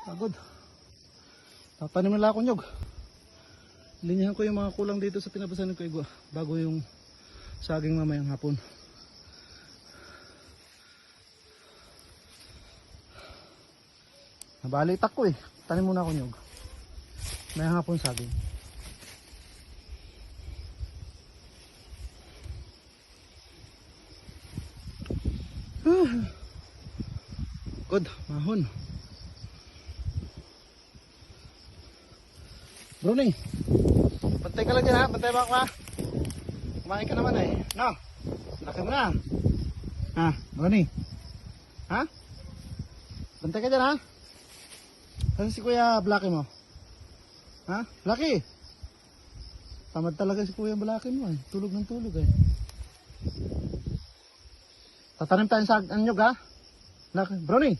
Pagod. Tatanim nila ako nyog. Linyahan ko yung mga kulang dito sa pinabasahan ko igwa bago yung saging mamayang hapon. Nabalitak ko eh. Tanim muna ako nyog. Mayang hapon saging. Good, mahon. Bruni, pantay ka lang dyan ha, pantay ba ako ha? Kumain ka naman eh, no? Laki mo na. Ha, Bruni? Ha? Pantay ka dyan ha? Saan si Kuya Blackie mo? Ha? Blackie? Tamad talaga si Kuya Blackie mo eh, tulog ng tulog eh. Tatanim tayo sa anyog ha? Bruni?